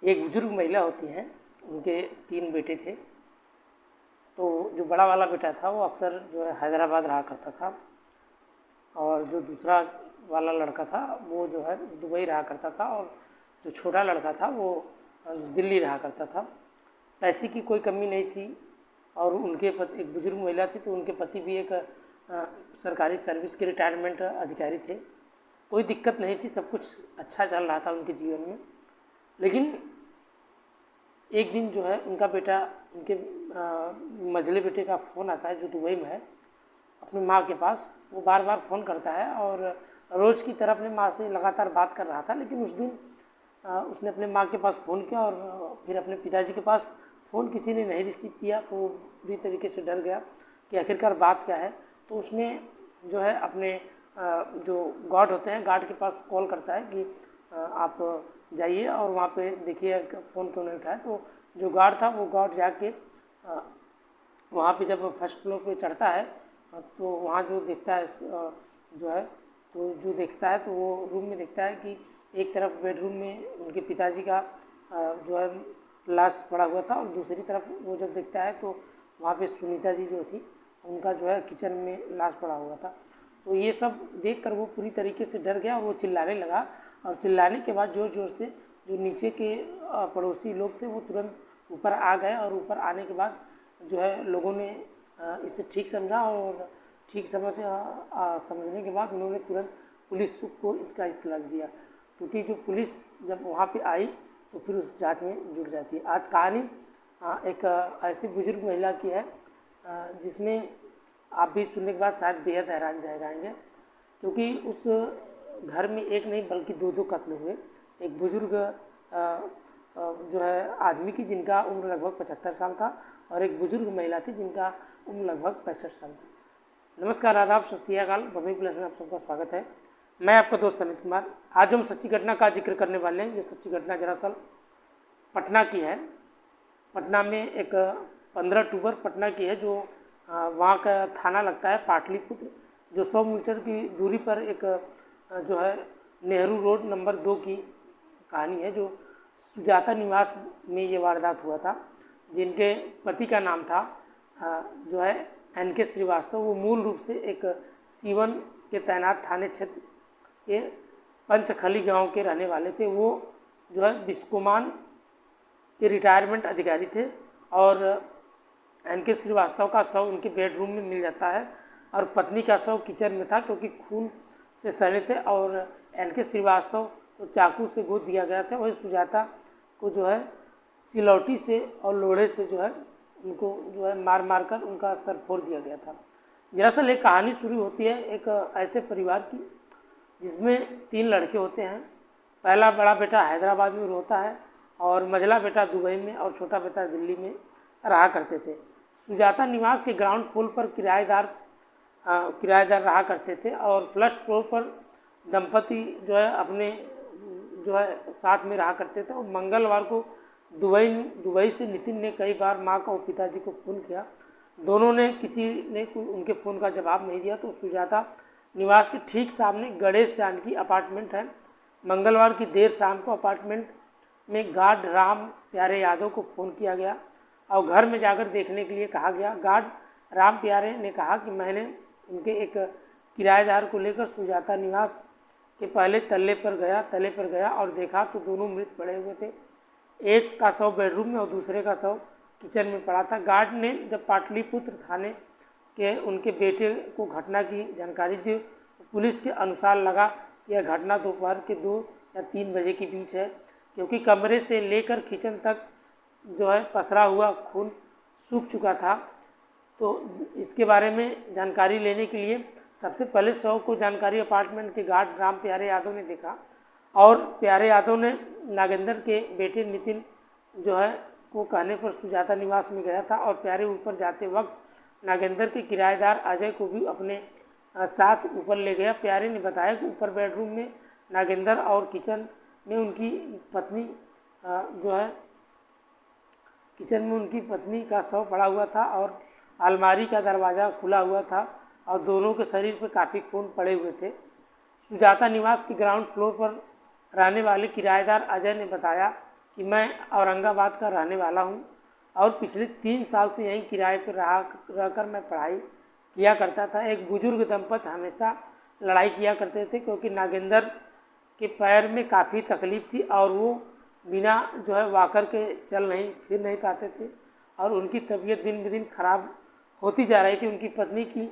एक बुजुर्ग महिला होती हैं, उनके 3 बेटे थे। तो जो बड़ा वाला बेटा था वो अक्सर जो है हैदराबाद रहा करता था, और जो दूसरा वाला लड़का था वो जो है दुबई रहा करता था, और जो छोटा लड़का था वो दिल्ली रहा करता था। पैसे की कोई कमी नहीं थी, और उनके पति एक बुजुर्ग महिला थी, तो उनके पति भी एक सरकारी सर्विस के रिटायरमेंट अधिकारी थे। कोई दिक्कत नहीं थी, सब कुछ अच्छा चल रहा था उनके जीवन में। लेकिन एक दिन जो है उनका बेटा, उनके मझले बेटे का फ़ोन आता है जो दुबई में है, अपनी माँ के पास। वो बार बार फ़ोन करता है और रोज़ की तरह अपनी माँ से लगातार बात कर रहा था। लेकिन उस दिन उसने अपने माँ के पास फ़ोन किया, और फिर अपने पिताजी के पास फ़ोन किसी ने नहीं रिसीव किया, तो वो बुरी तरीके से डर गया कि आखिरकार बात क्या है। तो उसने जो है अपने जो गार्ड होते हैं, गार्ड के पास कॉल करता है कि आप जाइए और वहाँ पे देखिए फ़ोन क्यों नहीं उठाया। तो जो गार्ड था वो गार्ड जाके वहाँ पे जब फर्स्ट फ्लोर पे चढ़ता है, तो वहाँ जो देखता है जो है तो जो देखता है तो वो रूम में देखता है कि एक तरफ बेडरूम में उनके पिताजी का जो है लाश पड़ा हुआ था, और दूसरी तरफ वो जब देखता है तो वहाँ पे सुनीता जी जो थी उनका जो है किचन में लाश पड़ा हुआ था। तो ये सब देखकर वो पूरी तरीके से डर गया और वो चिल्लाने लगा, और चिल्लाने के बाद ज़ोर ज़ोर से जो नीचे के पड़ोसी लोग थे वो तुरंत ऊपर आ गए, और ऊपर आने के बाद जो है लोगों ने इसे ठीक समझा, और ठीक समझने के बाद उन्होंने तुरंत पुलिस को इसका इत्तला दिया, क्योंकि जो पुलिस जब वहाँ पे आई तो फिर उस जांच में जुट जाती है। आज कहानी एक ऐसी बुजुर्ग महिला की है जिसमें आप भी सुनने के बाद शायद बेहद हैरान रह जाएंगे, क्योंकि उस घर में एक नहीं बल्कि 2 कत्ल हुए। एक बुजुर्ग जो है आदमी की जिनका उम्र लगभग 75 साल था, और एक बुजुर्ग महिला थी जिनका उम्र लगभग 65 साल था। नमस्कार, आदाब, सत श्री अकाल। बधुई प्लस में आप सबका स्वागत है। मैं आपका दोस्त अमित कुमार। आज हम सच्ची घटना का जिक्र करने वाले हैं। ये सच्ची घटना दरअसल पटना की है। पटना में एक 15 अक्टूबर पटना की है, जो वहाँ का थाना लगता है पाटलिपुत्र, जो 100 मीटर की दूरी पर एक जो है नेहरू रोड नंबर 2 की कहानी है, जो सुजाता निवास में ये वारदात हुआ था। जिनके पति का नाम था जो है NK श्रीवास्तव। वो मूल रूप से एक सीवन के तैनात थाने क्षेत्र के पंचखली गांव के रहने वाले थे। वो जो है बिस्कोमान के रिटायरमेंट अधिकारी थे, और NK श्रीवास्तव का शव उनके बेडरूम में मिल जाता है, और पत्नी का शव किचन में था, क्योंकि खून से सने थे, और NK श्रीवास्तव को चाकू से गोद दिया गया था। वही सुजाता को जो है सिलौटी से और लोहे से जो है उनको जो है मार मार कर उनका सर फोड़ दिया गया था। दरअसल एक कहानी शुरू होती है एक ऐसे परिवार की जिसमें 3 लड़के होते हैं। पहला बड़ा बेटा हैदराबाद में होता है, और मझला बेटा दुबई में, और छोटा बेटा दिल्ली में रहा करते थे। सुजाता निवास के ग्राउंड फ्लोर पर किराएदार रहा करते थे, और फर्स्ट फ्लोर पर दंपति जो है अपने जो है साथ में रहा करते थे। और मंगलवार को दुबई से नितिन ने कई बार माँ को और पिताजी को फ़ोन किया। दोनों ने किसी ने उनके फ़ोन का जवाब नहीं दिया। तो सुजाता निवास के ठीक सामने गणेश जानकी अपार्टमेंट है। मंगलवार की देर शाम को अपार्टमेंट में गार्ड राम प्यारे यादव को फ़ोन किया गया और घर में जाकर देखने के लिए कहा गया। गार्ड राम प्यारे ने कहा कि मैंने उनके एक किराएदार को लेकर सुजाता निवास के पहले तल्ले पर गया और देखा तो दोनों मृत पड़े हुए थे। एक का शव बेडरूम में और दूसरे का शव किचन में पड़ा था। गार्ड ने जब पाटलिपुत्र थाने के उनके बेटे को घटना की जानकारी दी तो पुलिस के अनुसार लगा कि यह घटना दोपहर के 2 या 3 बजे के बीच है, क्योंकि कमरे से लेकर किचन तक जो है पसरा हुआ खून सूख चुका था। तो इसके बारे में जानकारी लेने के लिए सबसे पहले शव को जानकारी अपार्टमेंट के गार्ड राम प्यारे यादव ने देखा, और प्यारे यादव ने नागेंद्र के बेटे नितिन जो है को कहने पर सुजाता निवास में गया था, और प्यारे ऊपर जाते वक्त नागेंद्र के किराएदार अजय को भी अपने साथ ऊपर ले गया। प्यारे ने बताया कि ऊपर बेडरूम में नागेंद्र और किचन में उनकी पत्नी का शव पड़ा हुआ था, और अलमारी का दरवाज़ा खुला हुआ था, और दोनों के शरीर पर काफ़ी खून पड़े हुए थे। सुजाता निवास के ग्राउंड फ्लोर पर रहने वाले किराएदार अजय ने बताया कि मैं औरंगाबाद का रहने वाला हूँ और पिछले 3 साल से यहीं किराए पर रहकर मैं पढ़ाई किया करता था। एक बुजुर्ग दंपत हमेशा लड़ाई किया करते थे क्योंकि नागेंद्र के पैर में काफ़ी तकलीफ़ थी और वो बिना जो है वॉकर के चल नहीं फिर नहीं पाते थे और उनकी तबीयत दिन ब दिन खराब होती जा रही थी। उनकी पत्नी की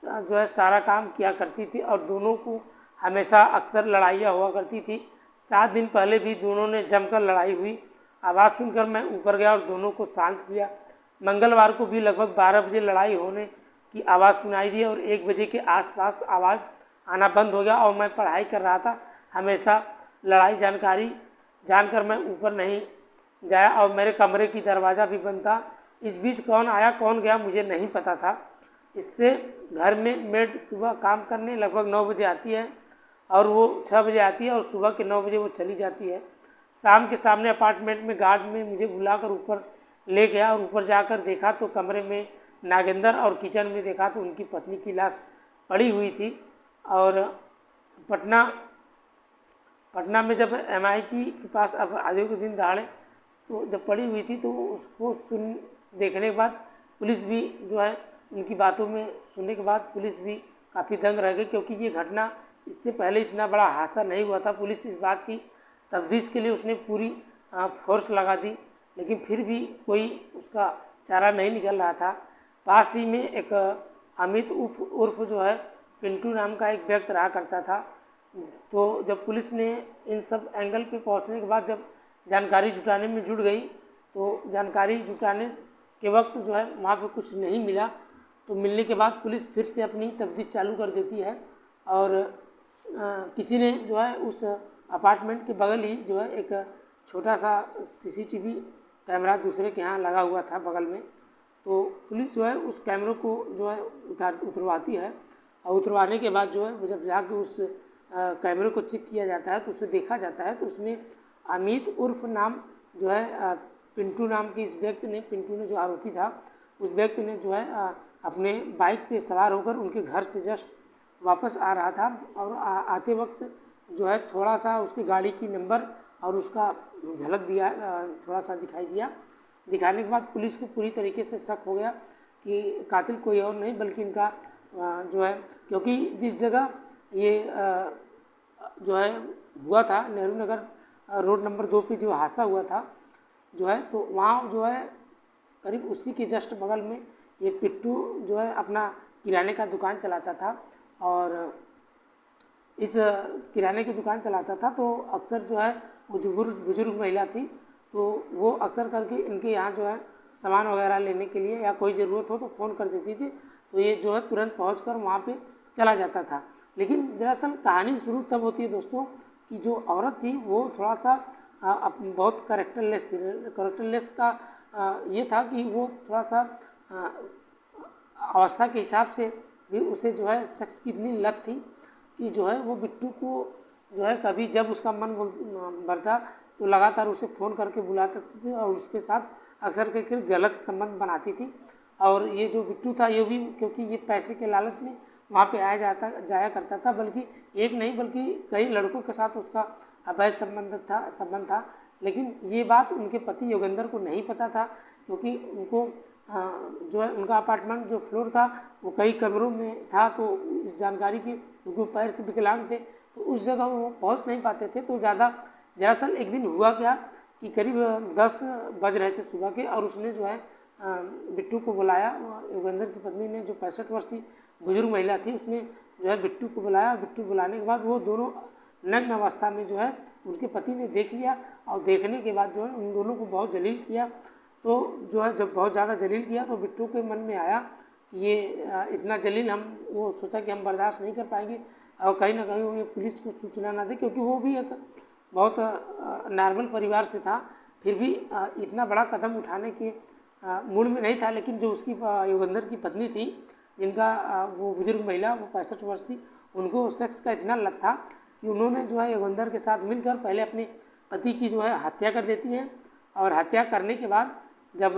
जो है सारा काम किया करती थी और दोनों को हमेशा अक्सर लड़ाइयाँ हुआ करती थी। 7 दिन पहले भी दोनों ने जमकर लड़ाई हुई। आवाज़ सुनकर मैं ऊपर गया और दोनों को शांत किया। मंगलवार को भी लगभग 12 बजे लड़ाई होने की आवाज़ सुनाई दी और 1 बजे के आसपास आवाज़ आना बंद हो गया और मैं पढ़ाई कर रहा था। हमेशा लड़ाई जानकारी जानकर मैं ऊपर नहीं जाया और मेरे कमरे की दरवाज़ा भी बंद था। इस बीच कौन आया कौन गया मुझे नहीं पता था। इससे घर में मेड सुबह काम करने लगभग 9 बजे आती है और वो 6 बजे आती है और सुबह के 9 बजे वो चली जाती है। शाम के सामने अपार्टमेंट में गार्ड में मुझे बुलाकर ऊपर ले गया और ऊपर जाकर देखा तो कमरे में नागेंद्र और किचन में देखा तो उनकी पत्नी की लाश पड़ी हुई थी। और पटना में जब MI के पास अब आधे के दिन दहाड़े तो जब पड़ी हुई थी तो उसको देखने के बाद पुलिस भी जो है उनकी बातों में सुनने के बाद पुलिस भी काफ़ी दंग रह गई क्योंकि ये घटना इससे पहले इतना बड़ा हादसा नहीं हुआ था। पुलिस इस बात की तफ्तीश के लिए उसने पूरी फोर्स लगा दी लेकिन फिर भी कोई उसका चारा नहीं निकल रहा था। पास ही में एक अमित उर्फ जो है पिंटू नाम का एक व्यक्ति रहा करता था। तो जब पुलिस ने इन सब एंगल पे पहुंचने के बाद जब जानकारी जुटाने में जुट गई तो जानकारी जुटाने के वक्त जो है वहाँ पे कुछ नहीं मिला। तो मिलने के बाद पुलिस फिर से अपनी तफ्तीश चालू कर देती है और किसी ने जो है उस अपार्टमेंट के बगल ही जो है एक छोटा सा CCTV कैमरा दूसरे के यहाँ लगा हुआ था बगल में। तो पुलिस जो है उस कैमरे को जो है उतरवाती है और उतरवाने के बाद जो है जब जाके उस कैमरे को चेक किया जाता है तो उसे देखा जाता है तो उसमें अमित उर्फ नाम जो है पिंटू नाम के इस व्यक्ति ने पिंटू ने जो आरोपी था उस व्यक्ति ने जो है अपने बाइक पे सवार होकर उनके घर से जस्ट वापस आ रहा था और आते वक्त जो है थोड़ा सा उसकी गाड़ी की नंबर और उसका झलक दिया थोड़ा सा दिखाई दिया। दिखाने के बाद पुलिस को पूरी तरीके से शक हो गया कि कातिल कोई और नहीं बल्कि इनका जो है क्योंकि जिस जगह ये जो है हुआ था नेहरू नगर रोड नंबर 2 पे जो हादसा हुआ था जो है तो वहाँ जो है करीब उसी के जस्ट बगल में ये पिट्टू जो है अपना किराने का दुकान चलाता था और इस किराने की दुकान चलाता था। तो अक्सर जो है वो जो बुजुर्ग महिला थी तो वो अक्सर करके इनके यहाँ जो है सामान वगैरह लेने के लिए या कोई ज़रूरत हो तो फ़ोन कर देती थी तो ये जो है तुरंत पहुंचकर वहाँ पे चला जाता था। लेकिन दरअसल कहानी शुरू तब होती है दोस्तों कि जो औरत थी वो थोड़ा सा बहुत करेक्टरलेस का ये था कि वो थोड़ा सा अवस्था के हिसाब से भी उसे जो है सेक्स की इतनी लत थी कि जो है वो बिट्टू को जो है कभी जब उसका मन भरता तो लगातार उसे फ़ोन करके बुलाते थे और उसके साथ अक्सर करके गलत संबंध बनाती थी। और ये जो बिट्टू था ये भी क्योंकि ये पैसे के लालच में वहाँ पे जाया करता था बल्कि एक नहीं बल्कि कई लड़कों के साथ उसका अवैध संबंध था। लेकिन ये बात उनके पति योगेंद्र को नहीं पता था क्योंकि उनको जो है उनका अपार्टमेंट जो फ्लोर था वो कई कमरों में था। तो इस जानकारी की क्योंकि पैर से विकलांग थे तो उस जगह वो पहुंच नहीं पाते थे। तो दरअसल एक दिन हुआ क्या कि करीब 10 बज रहे थे सुबह के और उसने जो है बिट्टू को बुलाया। योगेंद्र की पत्नी ने जो 65 वर्षीय बुजुर्ग महिला थी उसने जो है बिट्टू को बुलाया। बिट्टू बुलाने के बाद वो दोनों नग्न अवस्था में जो है उनके पति ने देख लिया और देखने के बाद जो है उन दोनों को बहुत जलील किया। तो जो है जब बहुत ज़्यादा जलील किया तो बिट्टू के मन में आया कि ये इतना जलील वो सोचा कि हम बर्दाश्त नहीं कर पाएंगे और कहीं ना कहीं वो ये पुलिस को सूचना ना दे क्योंकि वो भी एक बहुत नॉर्मल परिवार से था फिर भी इतना बड़ा कदम उठाने के मूड में नहीं था। लेकिन जो उसकी योगेंद्र की पत्नी थी जिनका वो बुजुर्ग महिला वो 65 वर्ष थी उनको सेक्स का इतना लत था कि उन्होंने जो है योगेंद्र के साथ मिलकर पहले अपने पति की जो है हत्या कर देती है और हत्या करने के बाद जब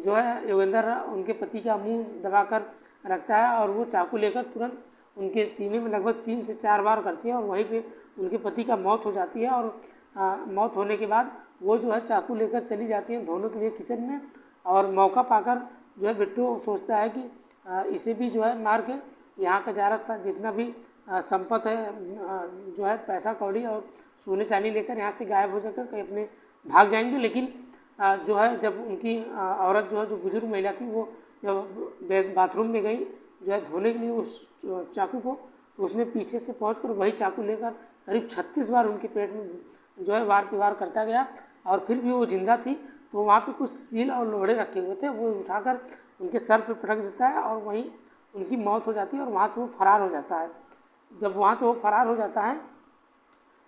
जो है योगेंद्र उनके पति का मुंह दबाकर रखता है और वो चाकू लेकर तुरंत उनके सीने में लगभग 3 से 4 बार करती है और वहीं पे उनके पति का मौत हो जाती है। और मौत होने के बाद वो जो है चाकू लेकर चली जाती है धोने के लिए किचन में, और मौका पाकर जो है बिट्टू सोचता है कि इसे भी जो है मार के यहाँ का ज़्यादा जितना भी संपत्ति है, जो है पैसा कौड़ी और सोने चांदी लेकर यहाँ से गायब हो जाकर कहीं अपने भाग जाएंगे। लेकिन जो है जब उनकी औरत जो है, जो बुजुर्ग महिला थी, वो जब बाथरूम में गई जो है धोने के लिए उस चाकू को, तो उसने पीछे से पहुंचकर वही चाकू लेकर करीब 36 बार उनके पेट में जो है वार पे वार करता गया। और फिर भी वो जिंदा थी, तो वहाँ पे कुछ सील और लोहड़े रखे हुए थे, वो उठाकर उनके सर पे पटक देता है और वहीं उनकी मौत हो जाती है और वहाँ से वो फरार हो जाता है। जब वहाँ से वो फरार हो जाता है,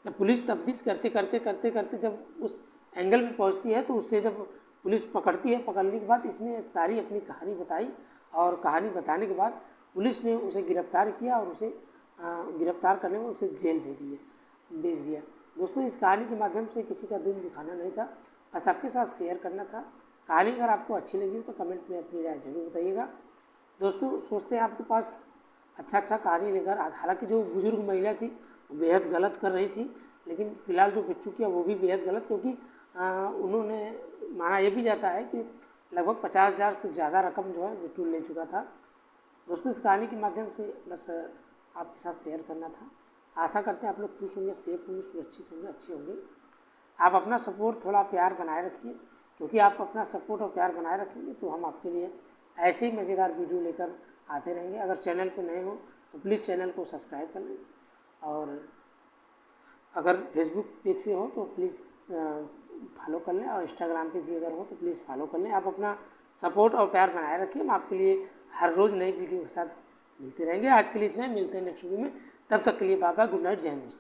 जब पुलिस तफ्तीश करते करते जब उस एंगल में पहुँचती है, तो उससे जब पुलिस पकड़ती है, पकड़ने के बाद इसने सारी अपनी कहानी बताई और कहानी बताने के बाद पुलिस ने उसे गिरफ्तार किया और उसे गिरफ्तार करने में उसे जेल भेज दिया। दोस्तों, इस कहानी के माध्यम से किसी का दिल दुखाना नहीं था, बस आपके साथ शेयर करना था। कहानी अगर आपको अच्छी लगी हो तो कमेंट में अपनी राय जरूर बताइएगा। दोस्तों, सोचते हैं आपके पास अच्छा कहानी लेकर। हालांकि जो बुजुर्ग महिला थी वो बेहद गलत कर रही थी, लेकिन फ़िलहाल जो बिट्टू किया वो भी बेहद गलत, क्योंकि उन्होंने माना यह भी जाता है कि लगभग 50,000 से ज़्यादा रकम जो है बिट्टू ले चुका था। दोस्तों, इस कहानी के माध्यम से बस आपके साथ शेयर करना था। आशा करते हैं आप लोग खुश होंगे, सेफ होंगे, सुरक्षित होंगे, अच्छे होंगे। आप अपना सपोर्ट, थोड़ा प्यार बनाए रखिए, क्योंकि आप अपना सपोर्ट और प्यार बनाए रखेंगे तो हम आपके लिए ऐसे ही मज़ेदार वीडियो लेकर आते रहेंगे। अगर चैनल पे नए हो तो प्लीज़ चैनल को सब्सक्राइब कर लें, और अगर फेसबुक पेज पे हो तो प्लीज़ फॉलो कर लें, और इंस्टाग्राम पे भी अगर हो तो प्लीज़ फॉलो कर लें। आप अपना सपोर्ट और प्यार बनाए रखिए। हम आपके लिए हर रोज़ नई वीडियो के साथ मिलते रहेंगे। आज के लिए इतना ही, मिलते हैं नेक्स्ट वीडियो में। तब तक के लिए बाय बाय, गुड नाइट, जय हिंद।